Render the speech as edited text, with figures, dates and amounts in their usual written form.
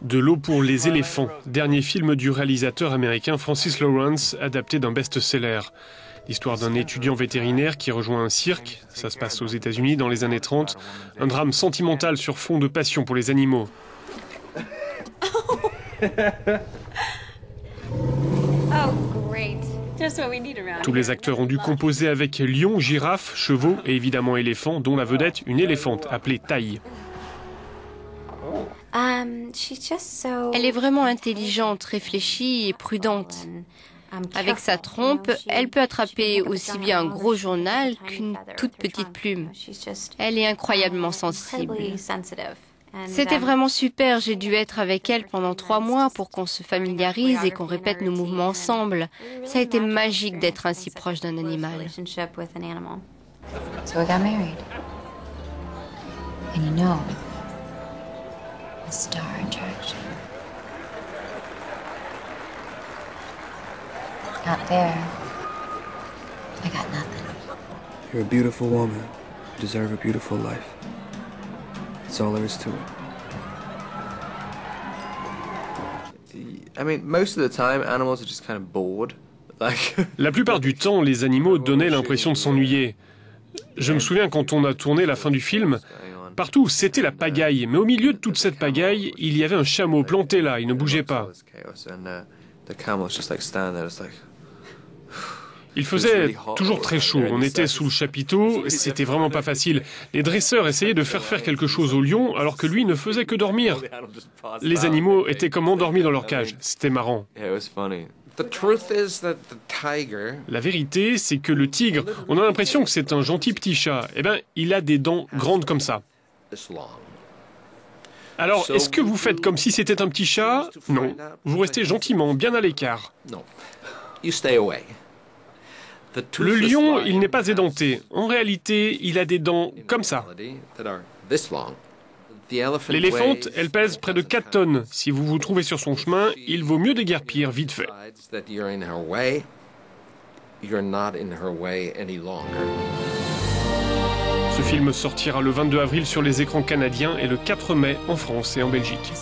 De l'eau pour les éléphants, dernier film du réalisateur américain Francis Lawrence, adapté d'un best-seller. L'histoire d'un étudiant vétérinaire qui rejoint un cirque, ça se passe aux États-Unis dans les années 30, un drame sentimental sur fond de passion pour les animaux. Tous les acteurs ont dû composer avec lions, girafes, chevaux et évidemment éléphants, dont la vedette, une éléphante appelée Tai. Elle est vraiment intelligente, réfléchie et prudente. Avec sa trompe, elle peut attraper aussi bien un gros journal qu'une toute petite plume. Elle est incroyablement sensible. C'était vraiment super, j'ai dû être avec elle pendant 3 mois pour qu'on se familiarise et qu'on répète nos mouvements ensemble. Ça a été magique d'être ainsi proche d'un animal. So we got married. And you know, the star attraction. Out there, I got nothing. You're a beautiful woman. You deserve a beautiful life. That's all there is to it. I mean, most of the time, animals are just kind of bored. La plupart du temps, les animaux donnaient l'impression de s'ennuyer. Je me souviens quand on a tourné la fin du film, partout c'était la pagaille, mais au milieu de toute cette pagaille, il y avait un chameau planté là, il ne bougeait pas. Il faisait toujours très chaud, on était sous le chapiteau, c'était vraiment pas facile. Les dresseurs essayaient de faire quelque chose au lion alors que lui ne faisait que dormir. Les animaux étaient comme endormis dans leur cage, c'était marrant. La vérité, c'est que le tigre, on a l'impression que c'est un gentil petit chat. Eh bien, il a des dents grandes comme ça. Alors, est-ce que vous faites comme si c'était un petit chat? Non. Vous restez gentiment, bien à l'écart. Le lion, il n'est pas édenté. En réalité, il a des dents comme ça. L'éléphante, elle pèse près de 4 tonnes. Si vous vous trouvez sur son chemin, il vaut mieux déguerpir vite fait. Ce film sortira le 22 avril sur les écrans canadiens et le 4 mai en France et en Belgique.